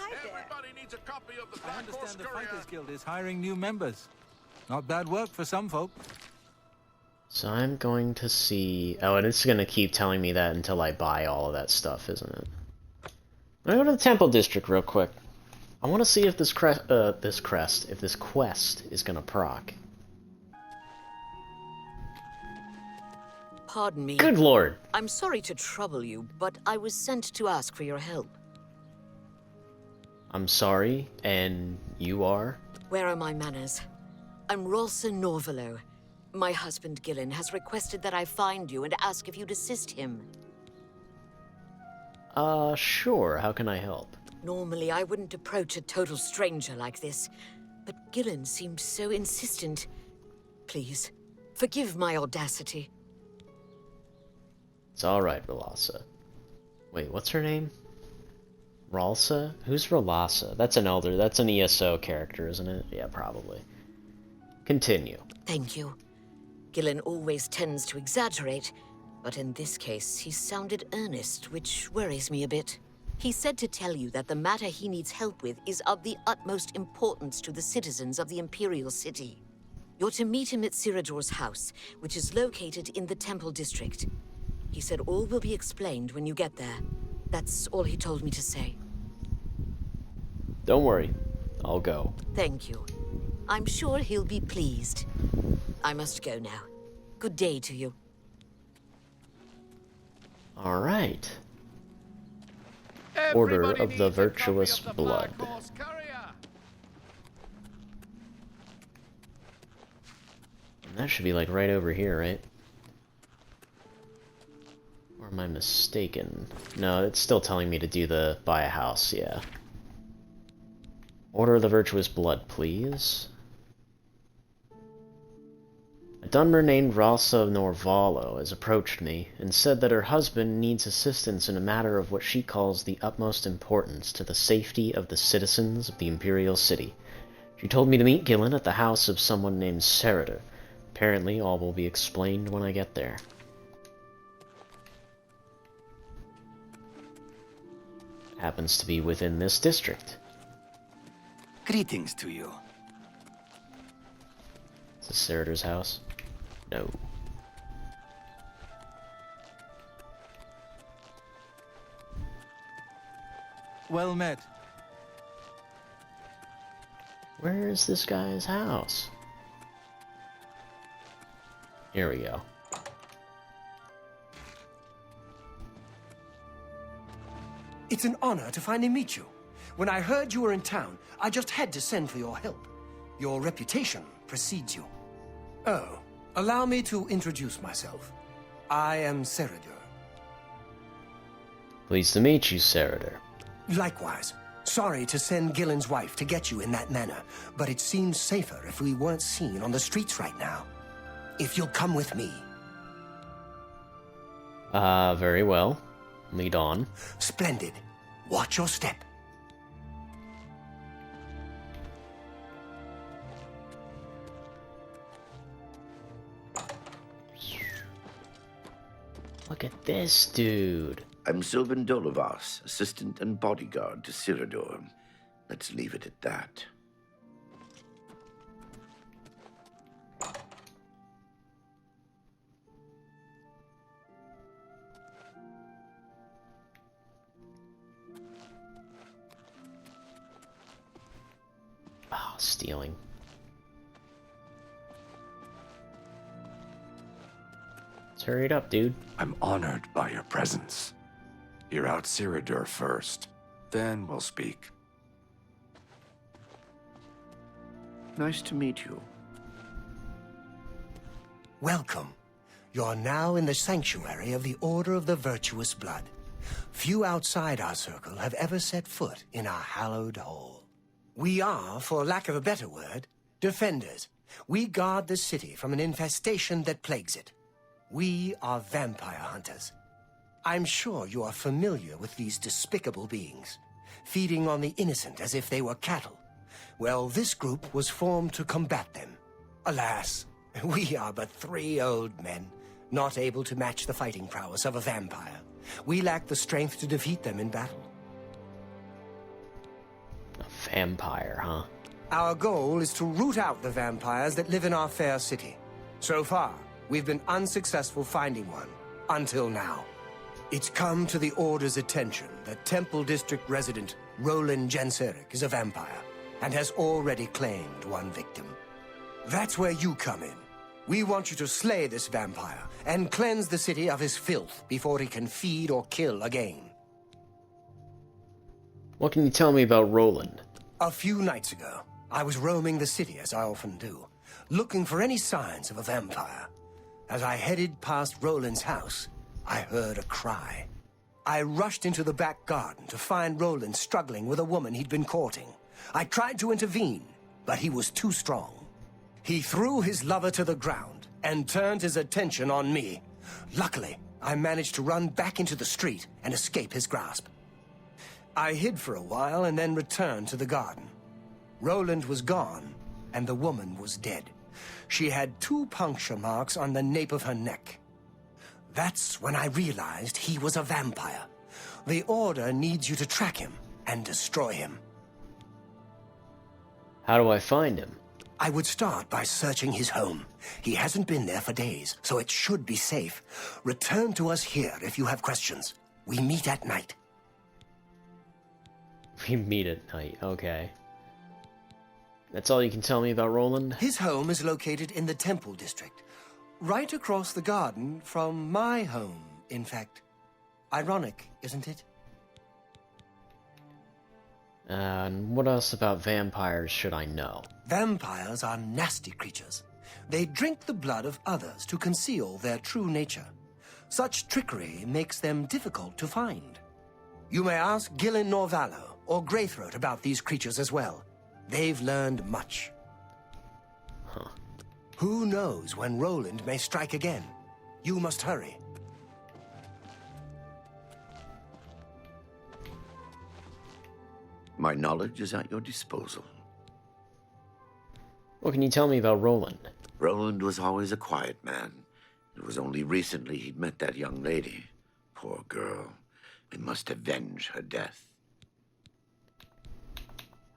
Hi there. Everybody needs a copy of the I Black Horse understand the Courier. Fighters Guild is hiring new members. Not bad work for some folk. So I'm going to see... Oh, and it's going to keep telling me that until I buy all of that stuff, isn't it? I'm going to go to the Temple District real quick. I want to see if this quest is going to proc. Pardon me. Good lord! I'm sorry to trouble you, but I was sent to ask for your help. I'm sorry, and you are? Where are my manners? I'm Rolsa Norvalo. My husband, Gillen, has requested that I find you and ask if you'd assist him. Sure. How can I help? Normally, I wouldn't approach a total stranger like this, but Gillen seemed so insistent. Please, forgive my audacity. It's alright, Rolasa. Wait, what's her name? Ralsa? Who's Rolasa? That's an elder. That's an ESO character, isn't it? Yeah, probably. Continue. Thank you. Gillen always tends to exaggerate, but in this case, he sounded earnest, which worries me a bit. He said to tell you that the matter he needs help with is of the utmost importance to the citizens of the Imperial City. You're to meet him at Ciridor's house, which is located in the Temple District. He said all will be explained when you get there. That's all he told me to say. Don't worry. I'll go. Thank you. I'm sure he'll be pleased. I must go now. Good day to you. Alright. Order of the Virtuous Blood. And that should be like right over here, right? Or am I mistaken? No, it's still telling me to do the buy a house, yeah. Order of the Virtuous Blood, please. A Dunmer named Ralsa Norvalo has approached me and said that her husband needs assistance in a matter of what she calls the utmost importance to the safety of the citizens of the Imperial City. She told me to meet Gillen at the house of someone named Ciridor. Apparently, all will be explained when I get there. Happens to be within this district. Greetings to you. Is this Ciridor's house? No. Well met. Where is this guy's house? Here we go. It's an honor to finally meet you. When I heard you were in town, I just had to send for your help. Your reputation precedes you. Oh, allow me to introduce myself. I am Ciridor. Pleased to meet you, Ciridor. Likewise. Sorry to send Gillen's wife to get you in that manner, but it seems safer if we weren't seen on the streets right now. If you'll come with me. Very well. Lead on. Splendid. Watch your step. Look at this dude. I'm Sylvan Dolovas, assistant and bodyguard to Ciridor. Let's leave it at that. Oh, stealing. Let's hurry it up, dude. I'm honored by your presence. Hear out Ciridor first, then we'll speak. Nice to meet you. Welcome. You're now in the sanctuary of the Order of the Virtuous Blood. Few outside our circle have ever set foot in our hallowed hall. We are, for lack of a better word, defenders. We guard the city from an infestation that plagues it. We are vampire hunters. I'm sure you are familiar with these despicable beings, feeding on the innocent as if they were cattle. Well, this group was formed to combat them. Alas, we are but 3 old men, not able to match the fighting prowess of a vampire. We lack the strength to defeat them in battle. Empire, huh? Our goal is to root out the vampires that live in our fair city. So far, we've been unsuccessful finding one. Until now. It's come to the Order's attention that Temple District resident Roland Genseric is a vampire, and has already claimed one victim. That's where you come in. We want you to slay this vampire, and cleanse the city of his filth before he can feed or kill again. What can you tell me about Roland? A few nights ago, I was roaming the city as I often do, looking for any signs of a vampire. As I headed past Roland's house, I heard a cry. I rushed into the back garden to find Roland struggling with a woman he'd been courting. I tried to intervene, but he was too strong. He threw his lover to the ground and turned his attention on me. Luckily, I managed to run back into the street and escape his grasp. I hid for a while and then returned to the garden. Roland was gone, and the woman was dead. She had 2 puncture marks on the nape of her neck. That's when I realized he was a vampire. The Order needs you to track him and destroy him. How do I find him? I would start by searching his home. He hasn't been there for days, so it should be safe. Return to us here if you have questions. We meet at night. We meet at night, okay. That's all you can tell me about Roland? His home is located in the Temple District, right across the garden from my home, in fact. Ironic, isn't it? And what else about vampires should I know? Vampires are nasty creatures. They drink the blood of others to conceal their true nature. Such trickery makes them difficult to find. You may ask Gillen Norvallo or Greythroat about these creatures as well. They've learned much. Huh. Who knows when Roland may strike again? You must hurry. My knowledge is at your disposal. What can you tell me about Roland? Roland was always a quiet man. It was only recently he'd met that young lady. Poor girl. We must avenge her death.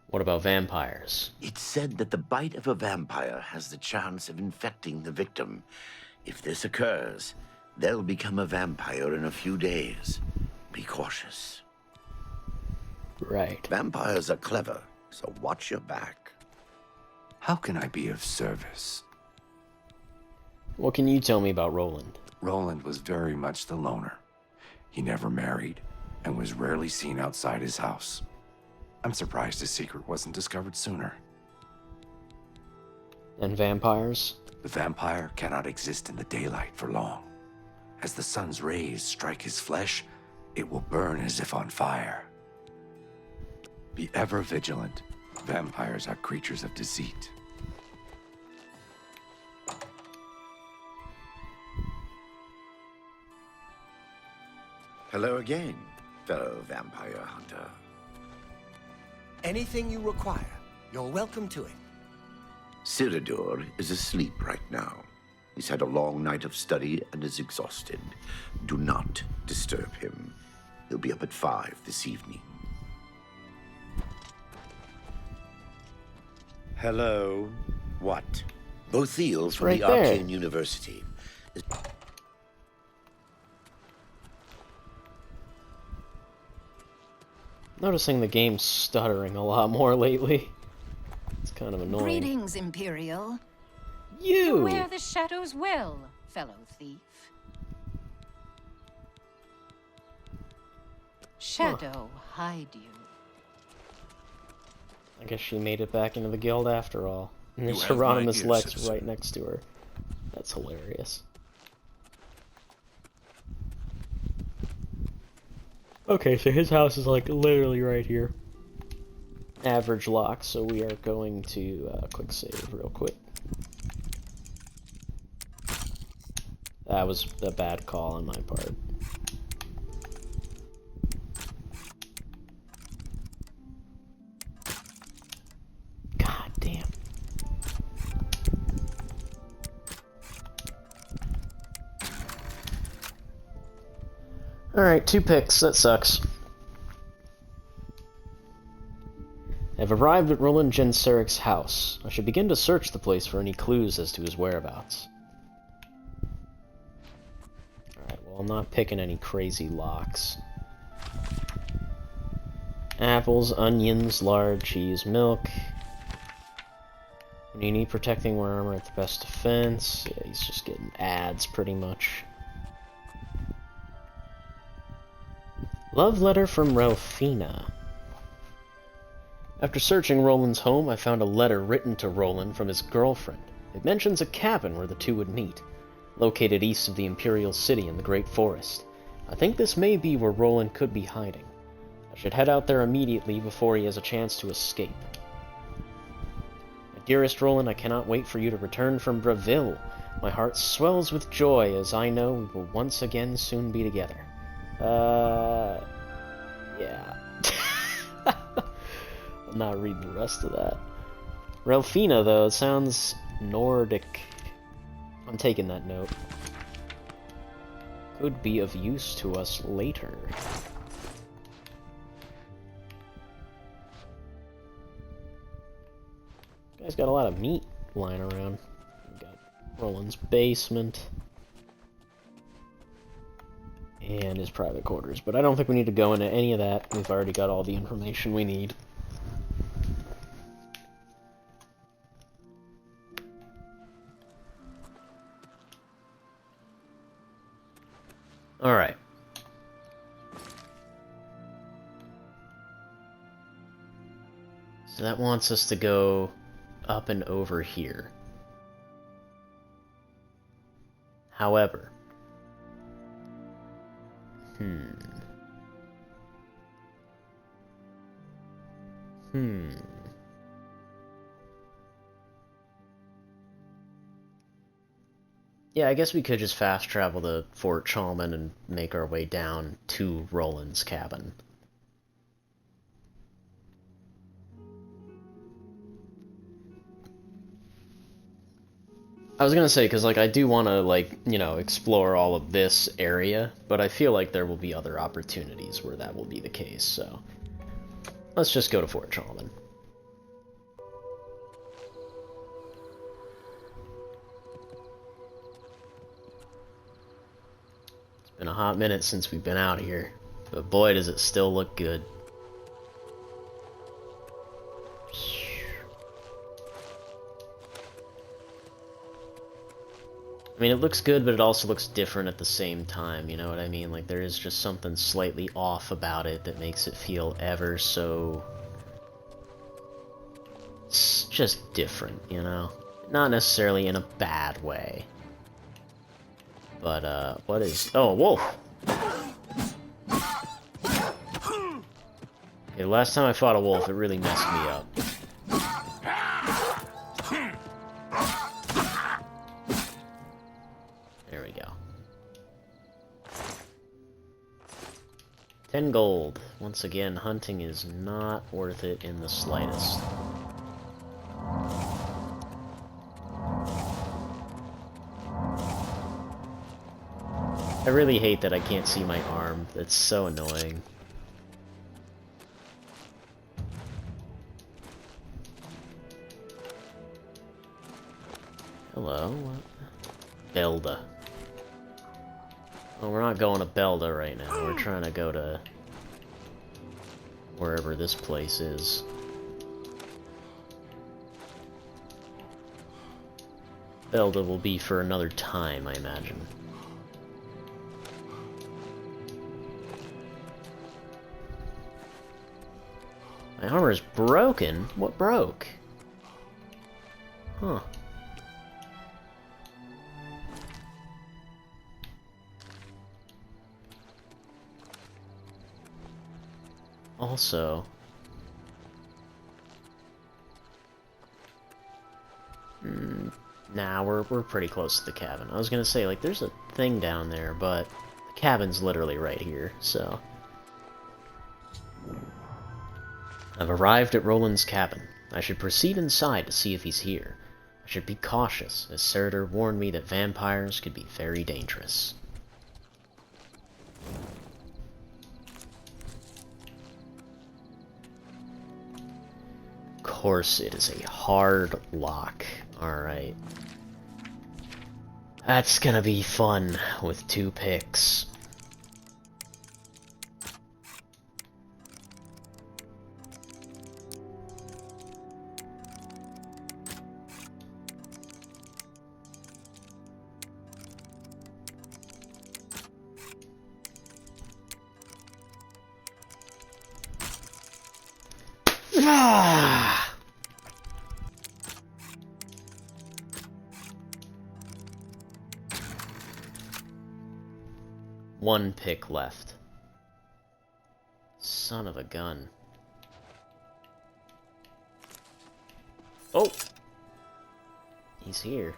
What about vampires? It's said that the bite of a vampire has the chance of infecting the victim. If this occurs, they'll become a vampire in a few days. Be cautious. Right. Vampires are clever, so watch your back. How can I be of service? What can you tell me about Roland? Roland was very much the loner. He never married and was rarely seen outside his house. I'm surprised his secret wasn't discovered sooner. And vampires? The vampire cannot exist in the daylight for long. As the sun's rays strike his flesh, it will burn as if on fire. Be ever vigilant. Vampires are creatures of deceit. Hello again, fellow vampire hunter. Anything you require, you're welcome to it. Cyrodiil is asleep right now. He's had a long night of study and is exhausted. Do not disturb him. He'll be up at 5 this evening. Hello. What? Both Eels from Right the there. Arcane University. Noticing the game's stuttering a lot more lately. It's kind of annoying. Greetings, Imperial. You! Where the shadows will, fellow thief. Shadow, hide you. I guess she made it back into the guild after all. And there's have my Hieronymus ear, Lex citizen. right next to her. That's hilarious. Okay, so his house is like literally right here. Average lock, so we are going to quick save real quick. That was a bad call on my part. God damn. Alright, 2 picks, that sucks. I've arrived at Roland Genseric's house. I should begin to search the place for any clues as to his whereabouts. Alright, well, I'm not picking any crazy locks. Apples, onions, lard, cheese, milk. When you need protecting wear armor at the best defense. Yeah, he's just getting ads, pretty much. Love letter from Ralphina. After searching Roland's home, I found a letter written to Roland from his girlfriend. It mentions a cabin where the two would meet, located east of the Imperial City in the Great Forest. I think this may be where Roland could be hiding. I should head out there immediately before he has a chance to escape. My dearest Roland, I cannot wait for you to return from Breville. My heart swells with joy as I know we will once again soon be together. Yeah. I'm not reading the rest of that. Ralphina, though, it sounds Nordic. I'm taking that note. Could be of use to us later. Guy's got a lot of meat lying around. We got Roland's basement. And his private quarters. But I don't think we need to go into any of that. We've already got all the information we need. Alright. So that wants us to go up and over here. However... Yeah, I guess we could just fast travel to Fort Chalman and make our way down to Roland's cabin. I was gonna say, because, like, I do want to, like, you know, explore all of this area, but I feel like there will be other opportunities where that will be the case, so... Let's just go to Fort Chalman. It's been a hot minute since we've been out here, but boy does it still look good. I mean, it looks good, but it also looks different at the same time, you know what I mean? Like, there is just something slightly off about it that makes it feel ever so... It's just different, you know? Not necessarily in a bad way. But, what is... Oh, a wolf! Okay, last time I fought a wolf, it really messed me up. There we go. 10 gold. Once again, hunting is not worth it in the slightest. I really hate that I can't see my arm. That's so annoying. Hello? Belda. Well, we're not going to Belda right now. We're trying to go to wherever this place is. Belda will be for another time, I imagine. My armor's broken? What broke? Huh. Also... Nah, we're pretty close to the cabin. I was gonna say, like, there's a thing down there, but the cabin's literally right here, so... I've arrived at Roland's cabin. I should proceed inside to see if he's here. I should be cautious, as Serator warned me that vampires could be very dangerous. course it is a hard lock. Alright. That's gonna be fun with 2 picks. Ah! One pick left. Son of a gun. Oh! He's here.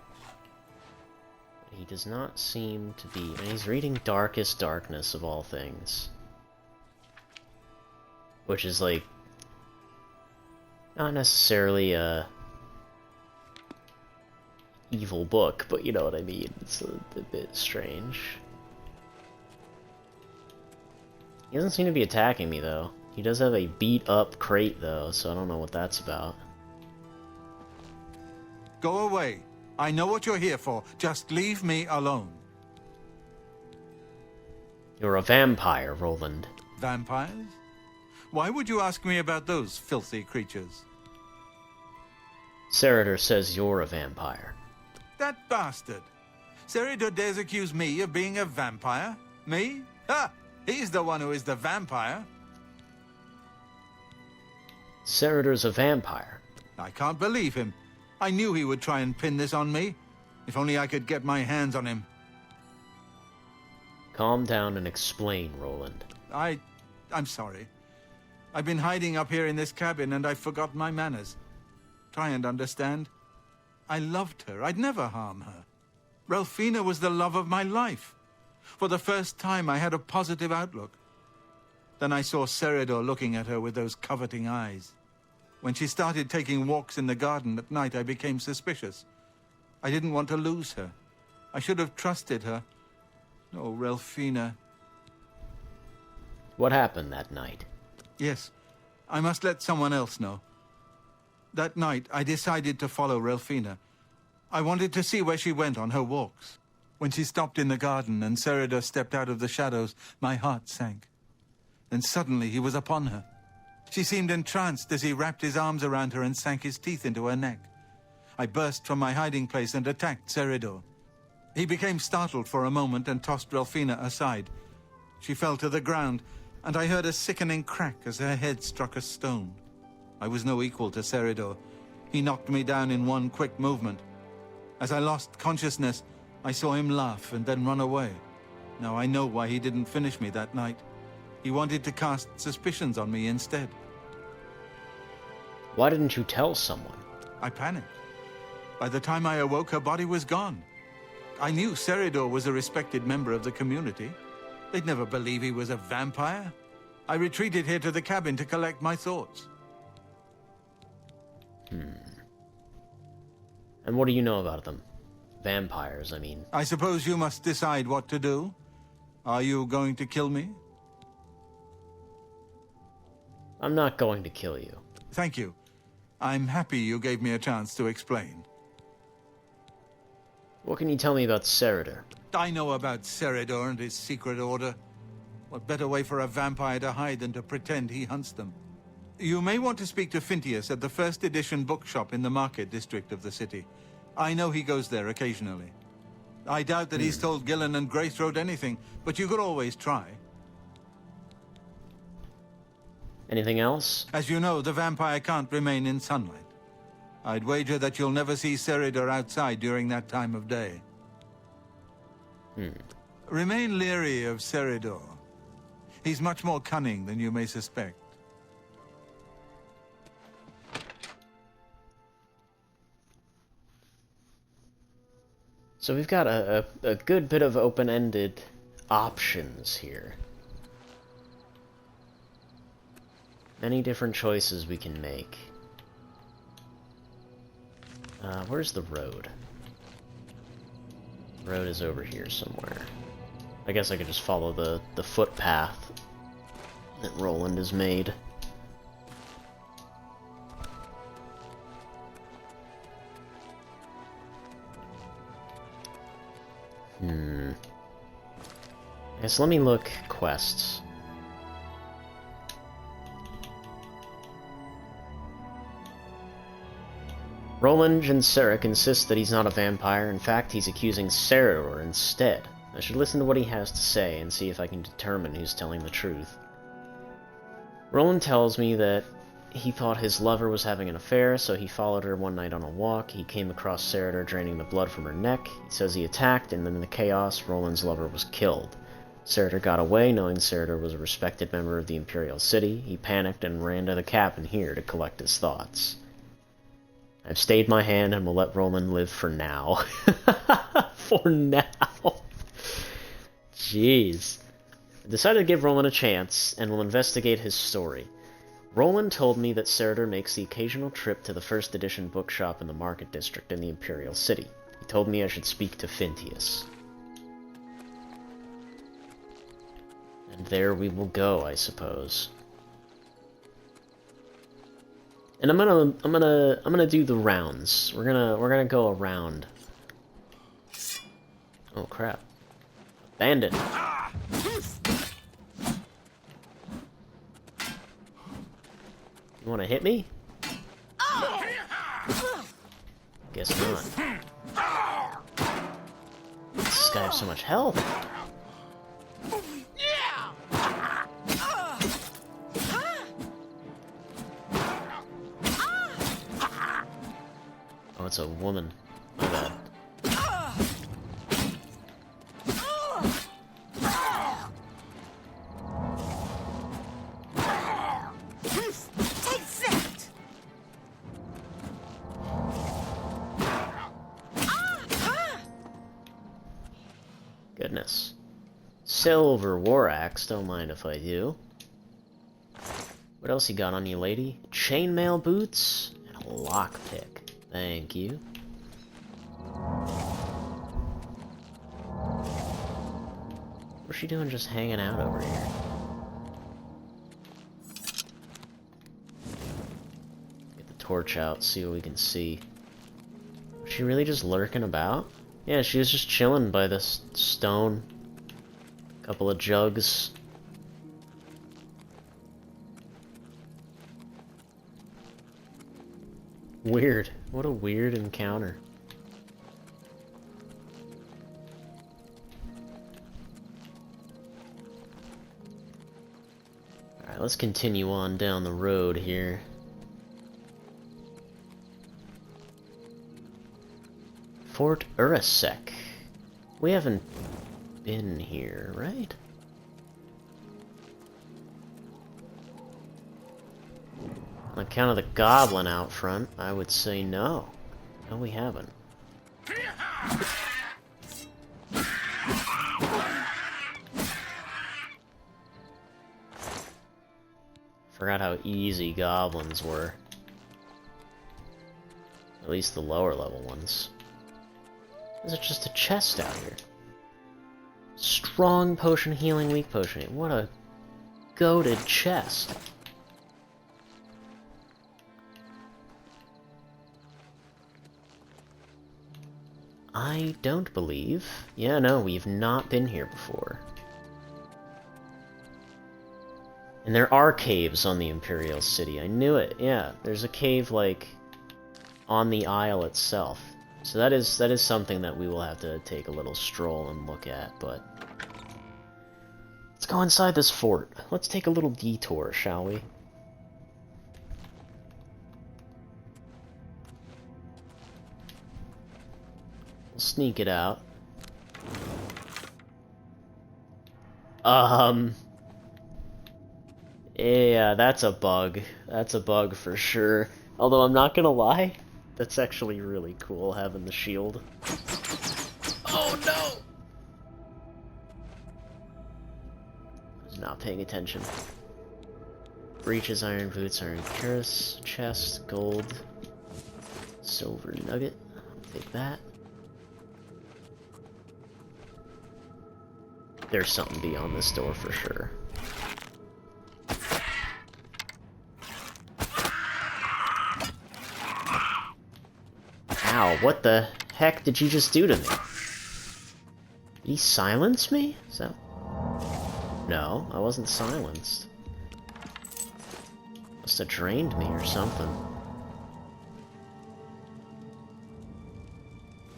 But he does not seem to be... And he's reading Darkest Darkness of all things. Which is like... not necessarily a... evil book, but you know what I mean. It's a bit strange. He doesn't seem to be attacking me, though. He does have a beat-up crate, though, so I don't know what that's about. Go away. I know what you're here for. Just leave me alone. You're a vampire, Roland. Vampires? Why would you ask me about those filthy creatures? Seridor says you're a vampire. That bastard! Seridor dares accuse me of being a vampire? Me? Ha! He's the one who is the vampire. Seridor's a vampire. I can't believe him. I knew he would try and pin this on me. If only I could get my hands on him. Calm down and explain, Roland. I'm sorry. I've been hiding up here in this cabin and I forgot my manners. Try and understand. I loved her. I'd never harm her. Ralphina was the love of my life. For the first time, I had a positive outlook. Then I saw Seridor looking at her with those coveting eyes. When she started taking walks in the garden at night, I became suspicious. I didn't want to lose her. I should have trusted her. Oh, Ralphina. What happened that night? Yes, I must let someone else know. That night, I decided to follow Ralphina. I wanted to see where she went on her walks. When she stopped in the garden and Seridor stepped out of the shadows, my heart sank. Then suddenly he was upon her. She seemed entranced as he wrapped his arms around her and sank his teeth into her neck. I burst from my hiding place and attacked Seridor. He became startled for a moment and tossed Ralphina aside. She fell to the ground, and I heard a sickening crack as her head struck a stone. I was no equal to Seridor. He knocked me down in one quick movement. As I lost consciousness, I saw him laugh and then run away. Now I know why he didn't finish me that night. He wanted to cast suspicions on me instead. Why didn't you tell someone? I panicked. By the time I awoke, her body was gone. I knew Seridor was a respected member of the community. They'd never believe he was a vampire. I retreated here to the cabin to collect my thoughts. And what do you know about them? Vampires, I mean. I suppose you must decide what to do. Are you going to kill me? I'm not going to kill you. Thank you. I'm happy you gave me a chance to explain. What can you tell me about Seridor? I know about Seridor and his secret order. What better way for a vampire to hide than to pretend he hunts them? You may want to speak to Phintius at the first edition bookshop in the market district of the city. I know he goes there occasionally. I doubt that he's told Gillen and Greythroat anything, but you could always try. Anything else? As you know, the vampire can't remain in sunlight. I'd wager that you'll never see Seridor outside during that time of day. Remain leery of Seridor. He's much more cunning than you may suspect. So we've got a good bit of open-ended options here. Many different choices we can make. Where's the road? The road is over here somewhere. I guess I could just follow the footpath that Roland has made. Okay, so let me look quests. Roland Genseric insists that he's not a vampire. In fact, he's accusing Cerador instead. I should listen to what he has to say and see if I can determine who's telling the truth. Roland tells me that he thought his lover was having an affair, so he followed her one night on a walk. He came across Cerador draining the blood from her neck. He says he attacked, and then in the chaos, Roland's lover was killed. Cerador got away, knowing Cerador was a respected member of the Imperial City. He panicked and ran to the cabin here to collect his thoughts. I've stayed my hand and will let Roland live for now. For now. Jeez. I decided to give Roland a chance, and will investigate his story. Roland told me that Cerador makes the occasional trip to the first edition bookshop in the Market District in the Imperial City. He told me I should speak to Fintius. And there we will go, I suppose. And I'm gonna do the rounds. We're gonna go around. Oh crap. Abandoned. You wanna hit me? Guess not. This guy has so much health. Oh, it's a woman. My bad. Goodness. Silver war axe, don't mind if I do. What else you got on you, lady? Chainmail boots and a lockpick. Thank you. What's she doing just hanging out over here? Get the torch out, see what we can see. Was she really just lurking about? Yeah, she was just chilling by this stone. Couple of jugs. Weird. What a weird encounter. Alright, let's continue on down the road here. Fort Urasek. We haven't been here, right? On account of the goblin out front, I would say no. No, we haven't. Forgot how easy goblins were. At least the lower level ones. Is it just a chest out here? Strong potion healing, weak potion. What a goated chest. I don't believe. Yeah, no, we've not been here before. And there are caves on the Imperial City. I knew it. Yeah, there's a cave, like, on the isle itself. So that is something that we will have to take a little stroll and look at, but... Let's go inside this fort. Let's take a little detour, shall we? We'll sneak it out. Yeah, that's a bug. That's a bug for sure. Although I'm not gonna lie, that's actually really cool having the shield. Oh no! I was not paying attention. Breeches, iron boots, iron cuirass, chest, gold, silver nugget. I'll take that. There's something beyond this door for sure. Ow, what the heck did you just do to me? Did he silence me? Is that... No, I wasn't silenced. Must have drained me or something.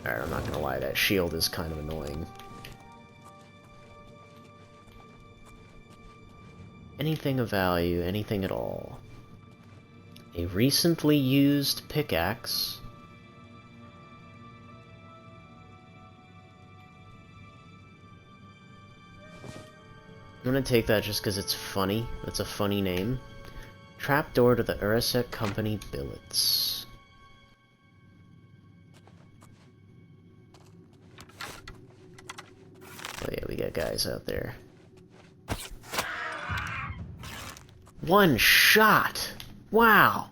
Alright, I'm not gonna lie, that shield is kind of annoying. Anything of value, anything at all. A recently used pickaxe. I'm gonna take that just because it's funny. That's a funny name. Trapdoor to the Urasek Company billets. Oh yeah, we got guys out there. One shot! Wow!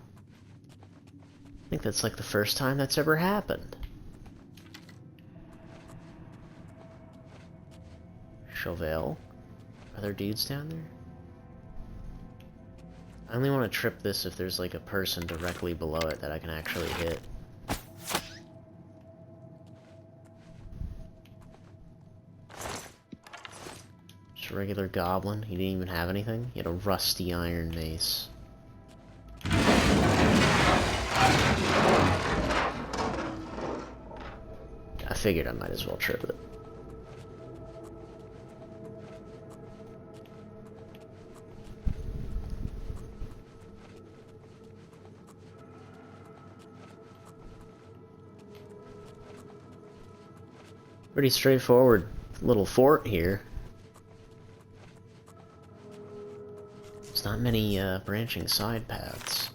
I think that's like the first time that's ever happened. Chauvel. Are there dudes down there? I only want to trip this if there's like a person directly below it that I can actually hit. Just a regular goblin. He didn't even have anything. He had a rusty iron mace. I figured I might as well trip it. Pretty straightforward little fort here. There's not many branching side paths.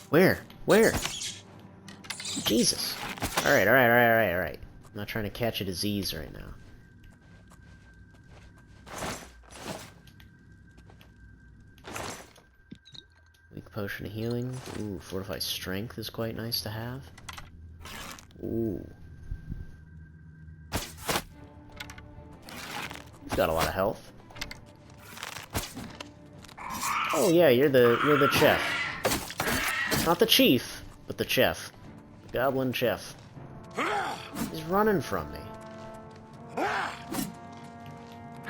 Where? Where? Jesus. Alright, alright, alright, alright. I'm not trying to catch a disease right now. Weak potion of healing. Ooh, fortified strength is quite nice to have. Ooh. You've got a lot of health. Oh yeah, you're the chef. Not the chief, but the chef. The goblin chef. He's running from me. Come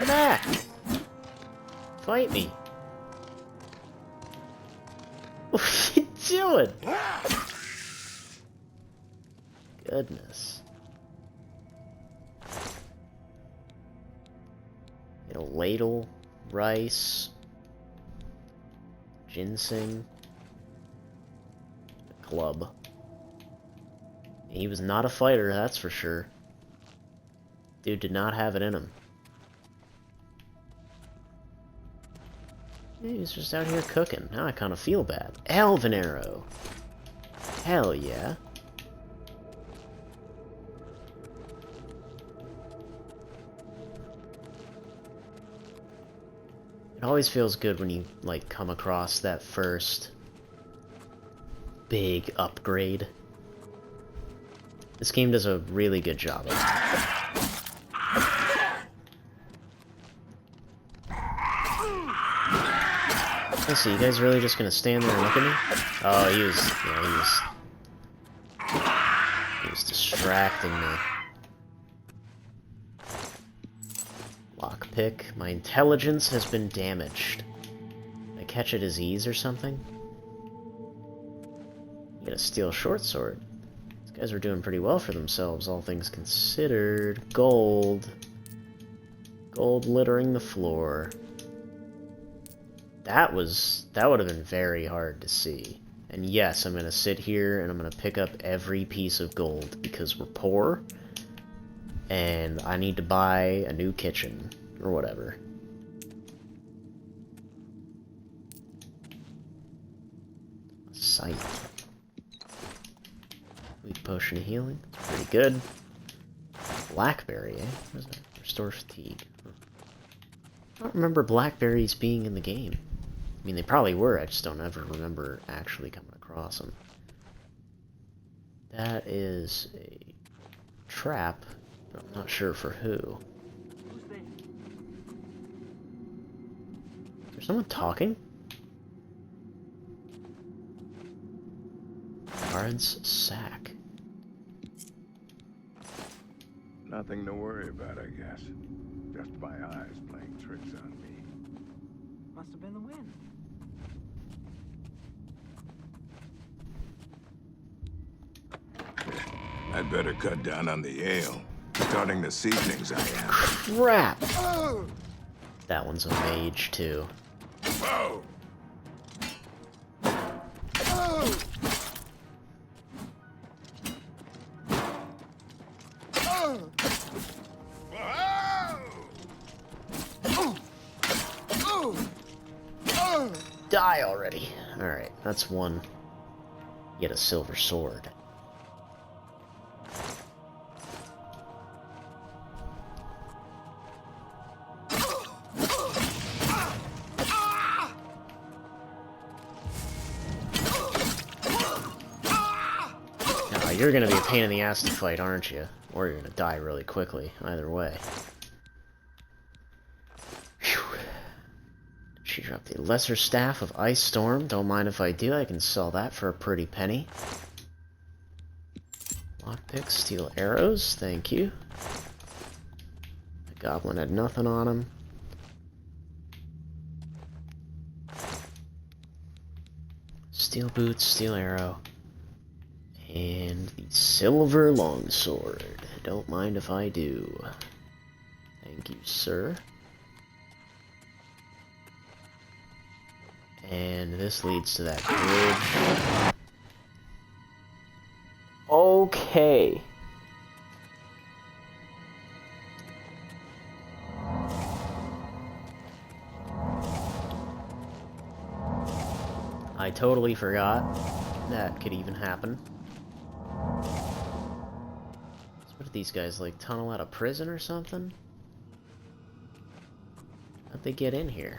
back! Fight me. What are you doing? Goodness. Get a ladle, rice, ginseng, a club. He was not a fighter, that's for sure. Dude did not have it in him. He was just out here cooking. Now I kind of feel bad. Elven arrow. Hell yeah. It always feels good when you, like, come across that first big upgrade. This game does a really good job of it. Let's see, you guys really just gonna stand there and look at me? Oh, he was distracting me. Lockpick. My intelligence has been damaged. Did I catch a disease or something? You got a steel short sword. These guys are doing pretty well for themselves, all things considered. Gold. Gold littering the floor. That would have been very hard to see. And yes, I'm gonna sit here and I'm gonna pick up every piece of gold because we're poor and I need to buy a new kitchen or whatever. Scythe. Weak potion of healing. It's pretty good. Blackberry, eh? What is that? Restore fatigue. I don't remember blackberries being in the game. I mean, they probably were, I just don't ever remember actually coming across them. That is a trap, but I'm not sure for who. Is there someone talking? Guard's sack. Nothing to worry about, I guess. Just my eyes playing tricks on me. Must have been the wind. I'd better cut down on the ale. Starting to see things I am. Crap! That one's a mage, too. Whoa! Die already. Alright, that's one. Get a silver sword. Now, you're gonna be a pain in the ass to fight, aren't you? Or you're gonna die really quickly, either way. Phew. She dropped the Lesser Staff of Ice Storm. Don't mind if I do, I can sell that for a pretty penny. Lockpick, steel arrows, thank you. The goblin had nothing on him. Steel boots, steel arrow. And the silver longsword. Don't mind if I do. Thank you, sir. And this leads to that bridge. Okay. I totally forgot that could even happen. So what did these guys, like, tunnel out of prison or something? How'd they get in here?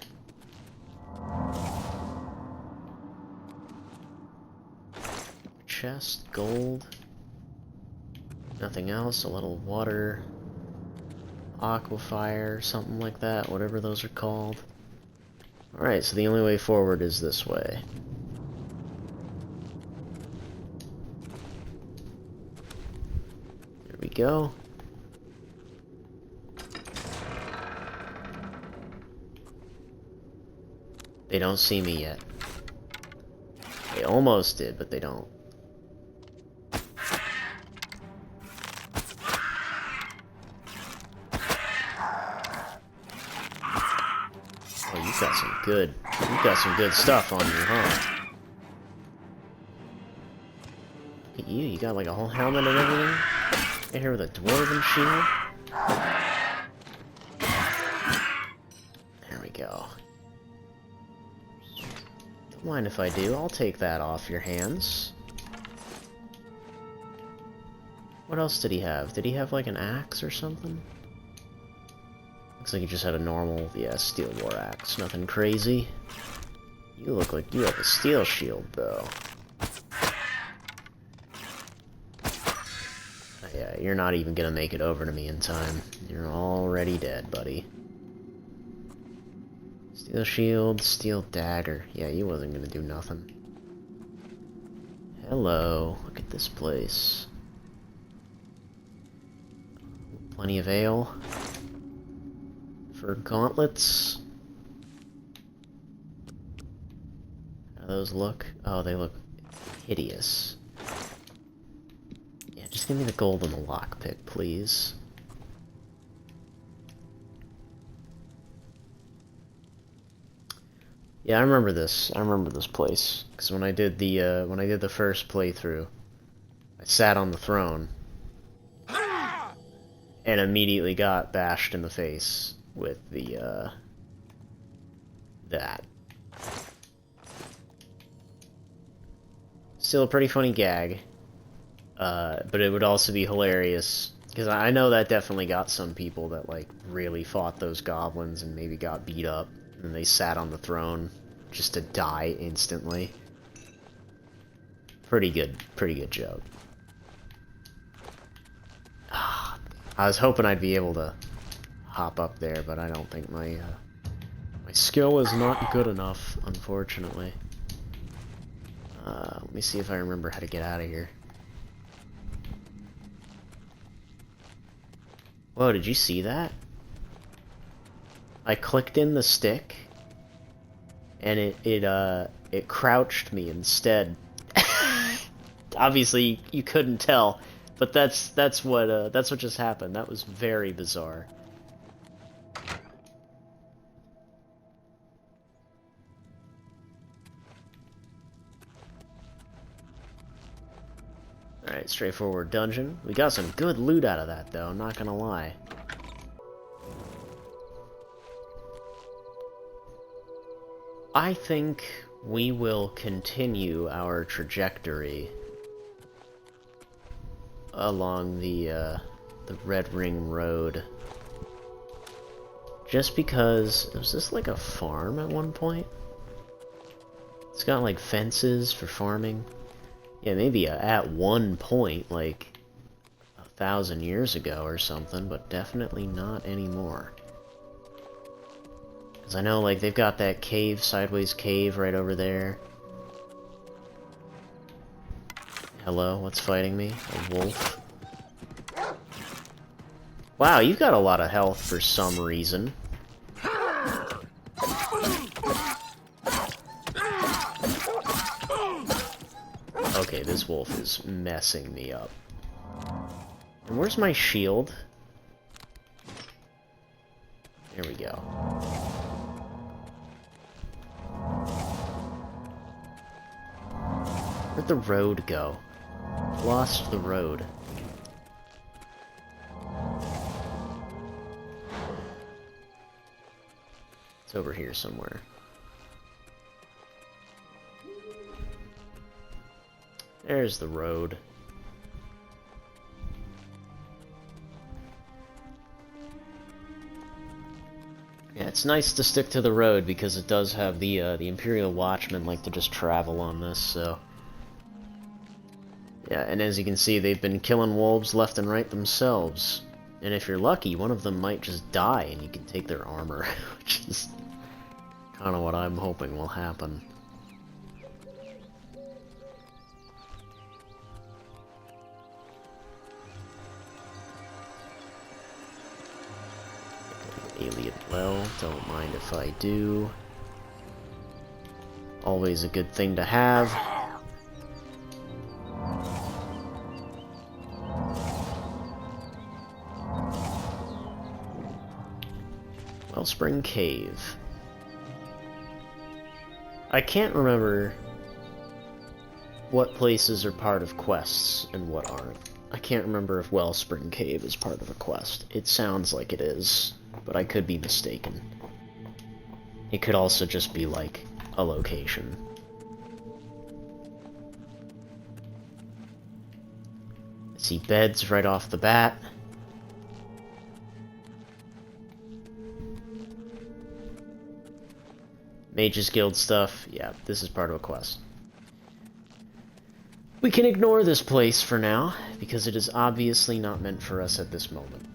Chest, gold. Nothing else, a little water. Aquafire, something like that, whatever those are called. Alright, so the only way forward is this way. There we go. They don't see me yet. They almost did, but they don't. Oh, you've got some good stuff on you, huh? Look at you, you got like a whole helmet and everything? In here with a dwarven shield? There we go. Don't mind if I do, I'll take that off your hands. What else did he have? Did he have like an axe or something? Looks like he just had a normal, yeah, steel war axe. Nothing crazy. You look like you have a steel shield, though. Yeah, you're not even gonna make it over to me in time. You're already dead, buddy. Steel shield, steel dagger. Yeah, you wasn't gonna do nothing. Hello, look at this place. Plenty of ale. For gauntlets. How do those look? Oh, they look hideous. Yeah, just give me the gold and the lockpick, please. Yeah, I remember this. I remember this place because when I did the first playthrough, I sat on the throne and immediately got bashed in the face with the that. Still a pretty funny gag, but it would also be hilarious because I know that definitely got some people that like really fought those goblins and maybe got beat up. And they sat on the throne just to die instantly. Pretty good joke. I was hoping I'd be able to hop up there, but I don't think my skill is not good enough, unfortunately. Let me see if I remember how to get out of here. Whoa, did you see that? I clicked in the stick, and it crouched me instead. Obviously, you couldn't tell, but that's what just happened. That was very bizarre. Alright, straightforward dungeon. We got some good loot out of that, though, I'm not gonna lie. I think we will continue our trajectory along the Red Ring Road. Just because... was this like a farm at one point? It's got like fences for farming. Yeah, maybe at one point, like 1,000 years ago or something, but definitely not anymore. Because I know, like, they've got that cave, sideways cave right over there. Hello, what's fighting me? A wolf? Wow, you've got a lot of health for some reason. Okay, this wolf is messing me up. And where's my shield? There we go. Where'd the road go? Lost the road. It's over here somewhere. There's the road. Yeah, it's nice to stick to the road because it does have the Imperial Watchmen like to just travel on this, so... Yeah, and as you can see, they've been killing wolves left and right themselves. And if you're lucky, one of them might just die and you can take their armor, which is kind of what I'm hoping will happen. Alien well, don't mind if I do. Always a good thing to have. Wellspring Cave. I can't remember what places are part of quests and what aren't. I can't remember if Wellspring Cave is part of a quest. It sounds like it is, but I could be mistaken. It could also just be like a location. I see beds right off the bat. Mages Guild stuff, yeah, this is part of a quest. We can ignore this place for now, because it is obviously not meant for us at this moment.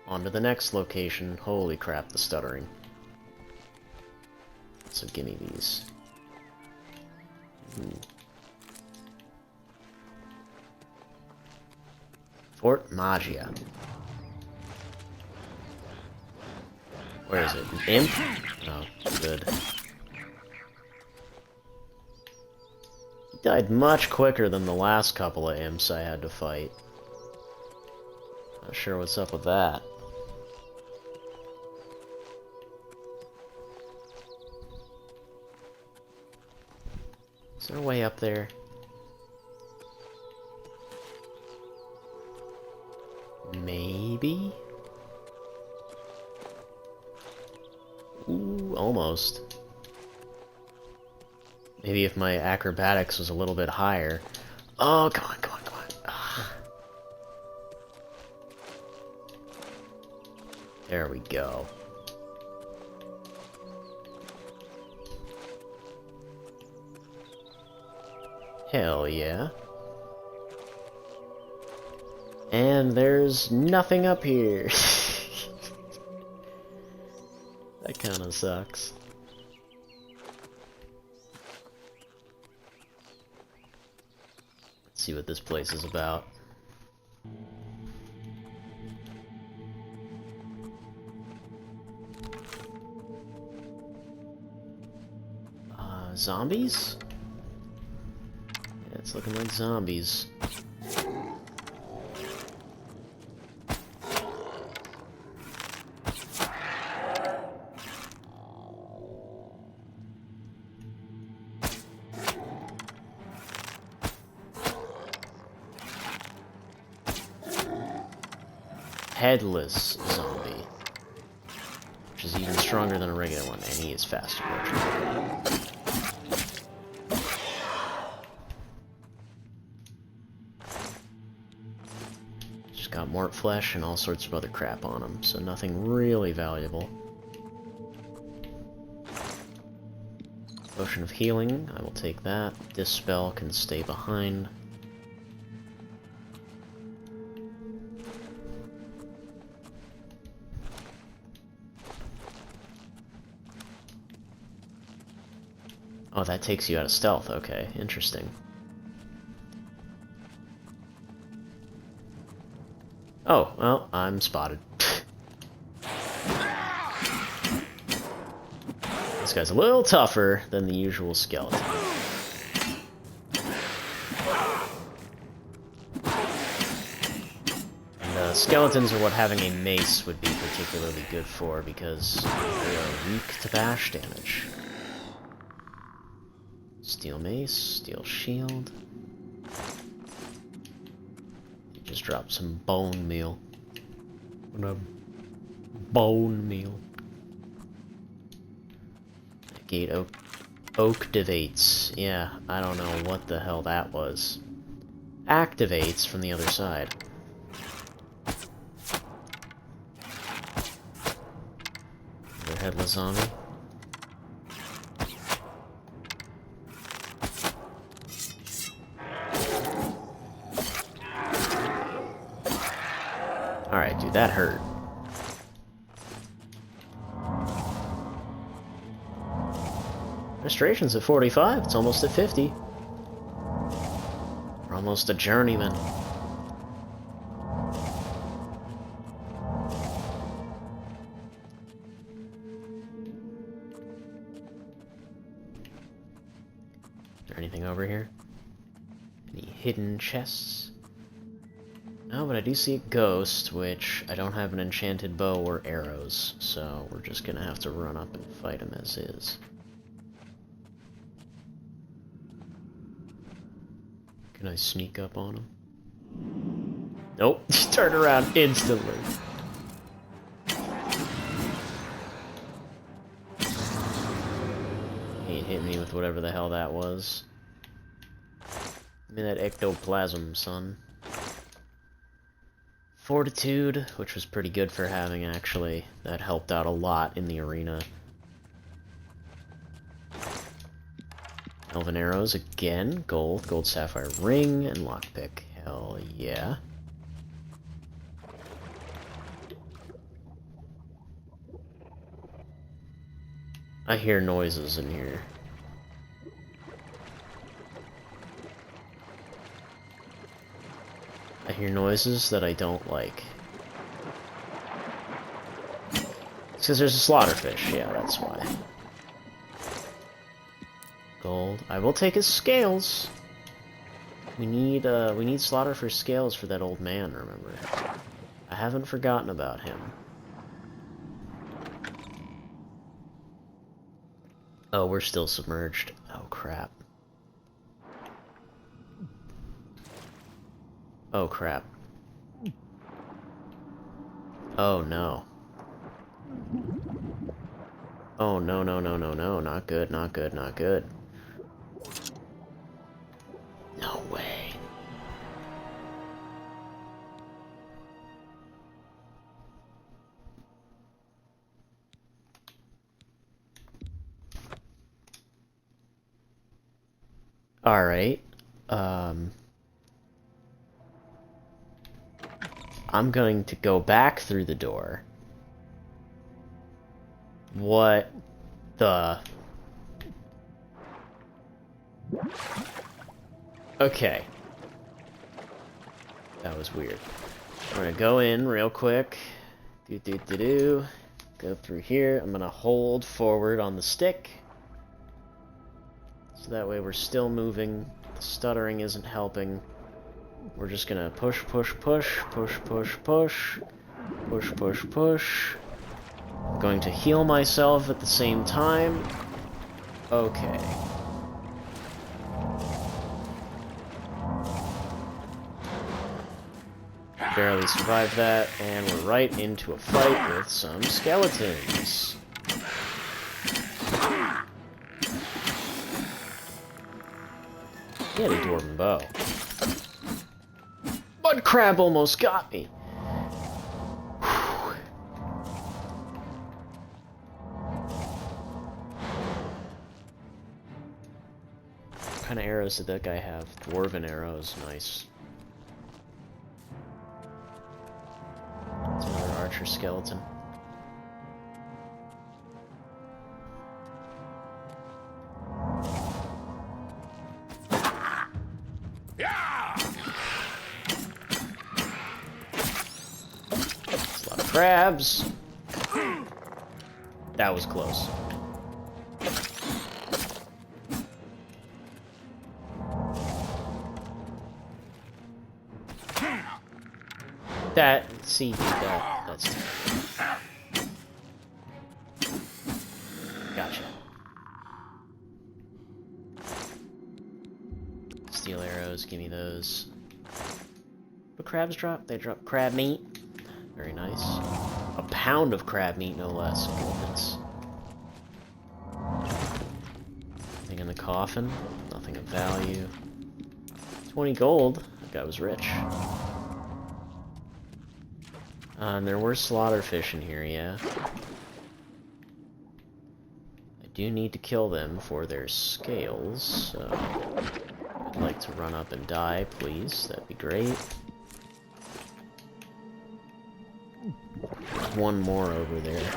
On to the next location. Holy crap, the stuttering. So gimme these. Fort Magia. Where is it? An imp? Oh, good. He died much quicker than the last couple of imps I had to fight. Not sure what's up with that. Is there a way up there? Maybe? Ooh, almost. Maybe if my acrobatics was a little bit higher. Oh, come on, come on, come on. Ah. There we go. Hell yeah. And there's nothing up here. sucks. Let's see what this place is about. Zombies? Yeah, it's looking like zombies. Headless zombie, which is even stronger than a regular one, and he is fast approaching. Just got mort flesh and all sorts of other crap on him, so nothing really valuable. Potion of healing, I will take that. This spell can stay behind. Oh, that takes you out of stealth. Okay, interesting. Oh, well, I'm spotted. This guy's a little tougher than the usual skeleton. And skeletons are what having a mace would be particularly good for, because they are weak to bash damage. Steel mace, steel shield. Just drop some bone meal. Bone meal. Gate activates. Yeah, I don't know what the hell that was. Activates from the other side. Another headless zombie. Alright, dude, that hurt. Restoration's at 45, it's almost at 50. We're almost a journeyman. Is there anything over here? Any hidden chests? No, but I do see a ghost, which I don't have an enchanted bow or arrows, so we're just gonna have to run up and fight him as is. Can I sneak up on him? Nope, turn around instantly. He hit me with whatever the hell that was. Give me that ectoplasm, son. Fortitude, which was pretty good for having, actually. That helped out a lot in the arena. Elven arrows again. Gold sapphire ring, and lockpick. Hell yeah. I hear noises in here. I hear noises that I don't like. It's because there's a slaughterfish. Yeah, that's why. Gold. I will take his scales. We need slaughterfish scales for that old man, remember? I haven't forgotten about him. Oh, we're still submerged. Oh, crap. Oh, crap. Oh, no. Oh, no, no, no, no, no. Not good, not good, not good. No way. Alright. I'm going to go back through the door. What the... Okay. That was weird. I'm gonna go in real quick. Go through here. I'm gonna hold forward on the stick. So that way we're still moving. The stuttering isn't helping. We're just gonna push, push, push, push, push, push, push, push, push. I'm going to heal myself at the same time. Okay. Barely survived that, and we're right into a fight with some skeletons. He had a dwarven bow. Mud crab almost got me. Whew. What kind of arrows did that guy have? Dwarven arrows, nice. It's another archer skeleton. It's a lot of crabs. That was close. That's terrible. Gotcha. Steel arrows, give me those. What crabs drop? They drop crab meat. Very nice. A pound of crab meat, no less. Goodness. Nothing in the coffin. Nothing of value. 20 gold. That guy was rich. And there were slaughterfish in here, yeah. I do need to kill them for their scales, so... I'd like to run up and die, please. That'd be great. There's one more over there.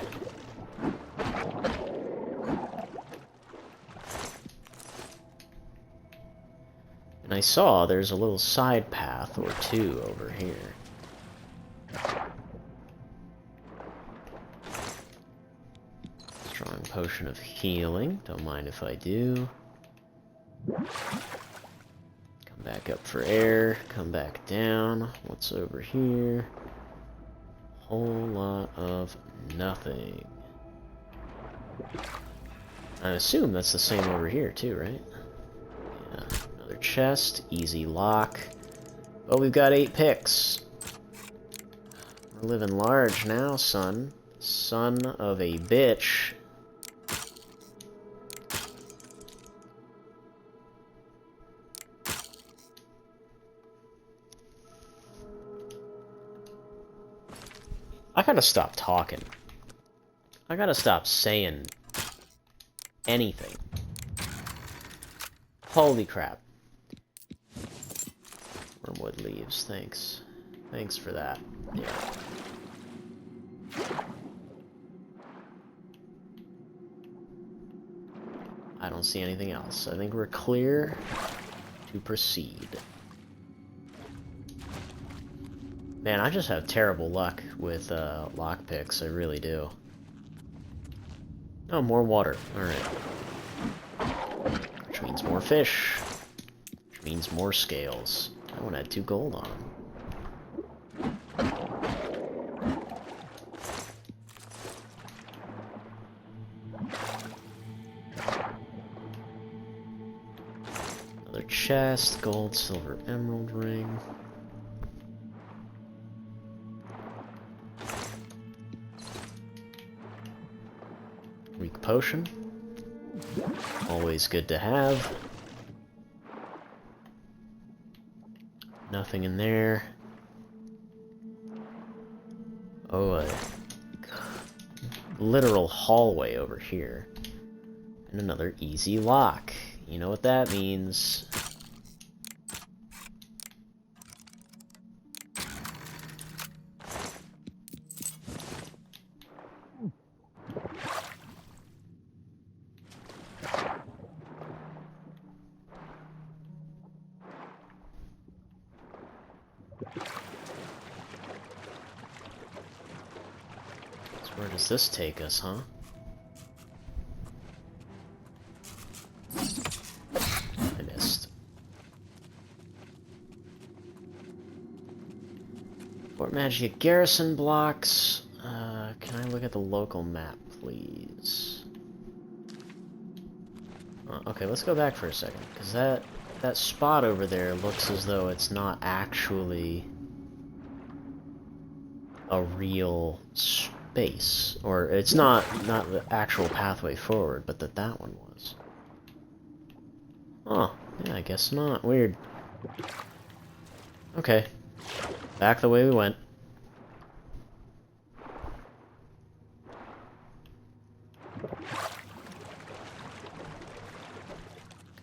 And I saw there's a little side path or two over here. Strong potion of healing. Don't mind if I do. Come back up for air. Come back down. What's over here? Whole lot of nothing. I assume that's the same over here too, right? Yeah. Another chest. Easy lock. Oh, we've got 8 picks. We're living large now, son. Son of a bitch. I gotta stop talking. I gotta stop saying anything. Holy crap. Wormwood leaves, thanks. Thanks for that. Yeah. I don't see anything else. I think we're clear to proceed. Man, I just have terrible luck with lockpicks, I really do. Oh, more water. Alright. Which means more fish. Which means more scales. That one had 2 gold on them. Another chest, gold, silver, emerald ring. Weak potion. Always good to have. Nothing in there. Oh, a literal hallway over here. And another easy lock. You know what that means. So where does this take us, huh? I missed. Fort Magia garrison blocks. Can I look at the local map, please? Okay, let's go back for a second, because that spot over there looks as though it's not actually a real space, or it's not the actual pathway forward, but that one was. Oh, yeah, I guess not. Weird. Okay, back the way we went.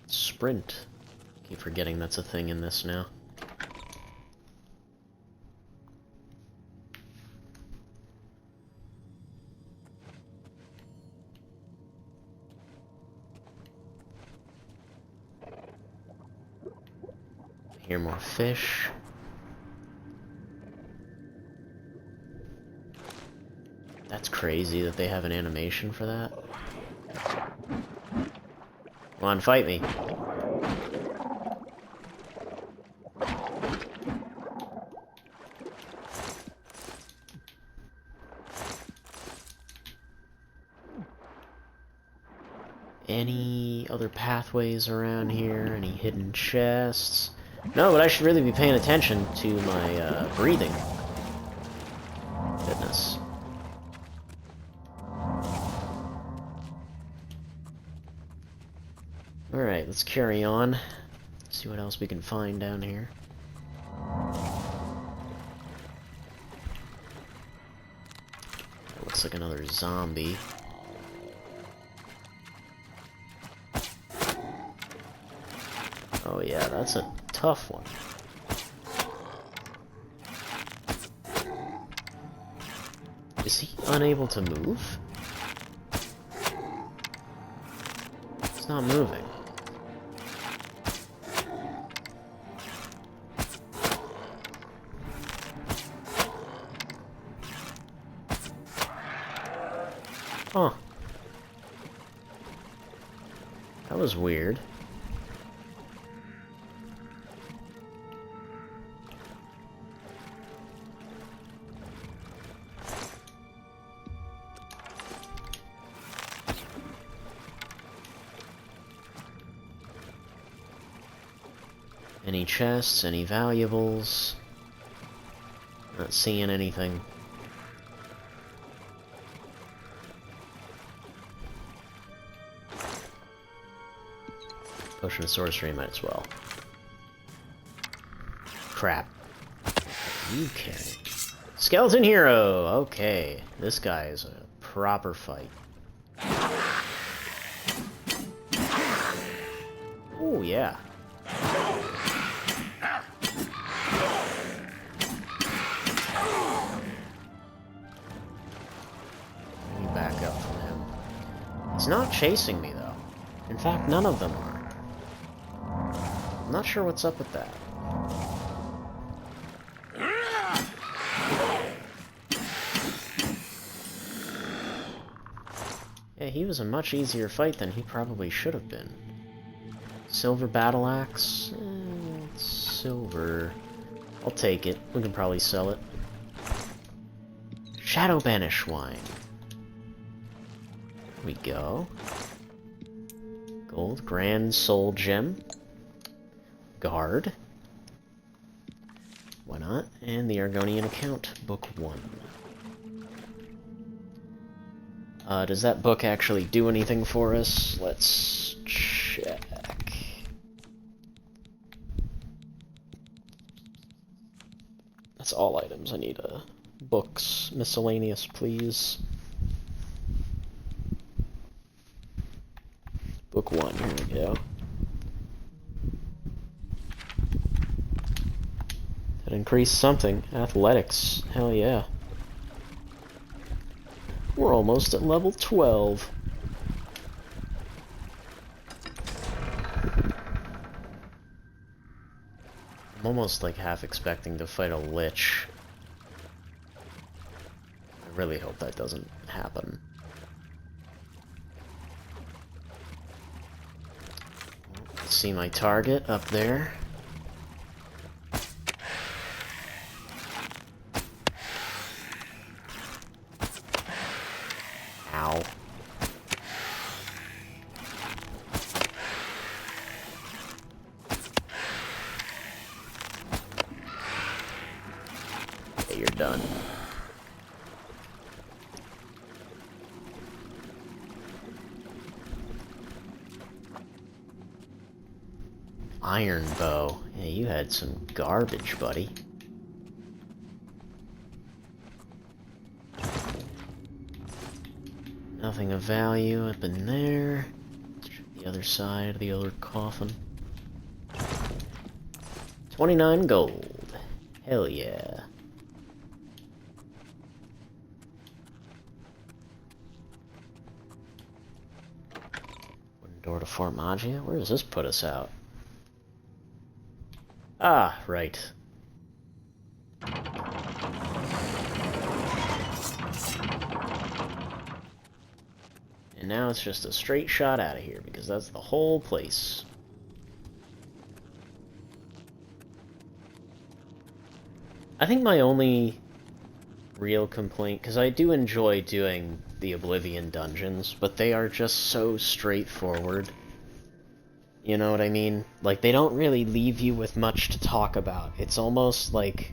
Sprint. Keep forgetting that's a thing in this now. Hear more fish. That's crazy that they have an animation for that. Come on, fight me. Any other pathways around here? Any hidden chests? No, but I should really be paying attention to my breathing. Goodness. Alright, let's carry on. See what else we can find down here. That looks like another zombie. Oh yeah, that's a tough one. Is he unable to move? It's not moving. Huh. That was weird. Any chests, any valuables? Not seeing anything. Potion of sorcery, might as well. Crap. Okay. Skeleton hero! Okay. This guy is a proper fight. Oh, yeah. Let me back up from him. He's not chasing me, though. In fact, none of them are. I'm not sure what's up with that. Yeah, he was a much easier fight than he probably should have been. Silver battle axe? It's silver. I'll take it. We can probably sell it. Shadow Banish wine. There we go. Gold. Grand Soul Gem. Guard. Why not? And the Argonian account, book 1. Does that book actually do anything for us? Let's check. That's all items. I need books. Miscellaneous, please. Book 1, here we go. Increase something. Athletics. Hell yeah. We're almost at level 12. I'm almost like half expecting to fight a lich. I really hope that doesn't happen. See my target up there. Ow. Okay, you're done. Iron bow. Yeah, you had some garbage, buddy. Nothing of value up in there. The other side of the other coffin. 29 gold. Hell yeah. Wooden door to Fort Magia? Where does this put us out? Ah, right. And now it's just a straight shot out of here, because that's the whole place. I think my only real complaint, because I do enjoy doing the Oblivion dungeons, but they are just so straightforward. You know what I mean? Like, they don't really leave you with much to talk about. It's almost like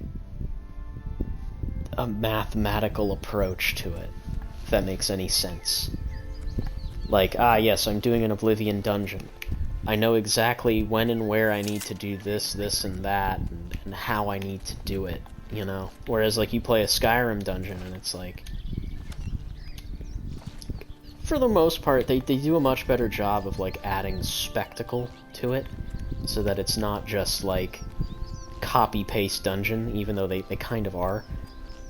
a mathematical approach to it, if that makes any sense. Like, ah, yes, I'm doing an Oblivion dungeon. I know exactly when and where I need to do this, this, and that, and how I need to do it, you know? Whereas, like, you play a Skyrim dungeon, and it's like... For the most part, they do a much better job of, like, adding spectacle to it, so that it's not just, like, copy-paste dungeon, even though they kind of are.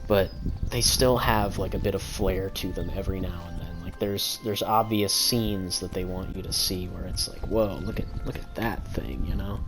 But they still have, like, a bit of flair to them every now and then. Like, there's obvious scenes that they want you to see where it's like, whoa, look at that thing, you know?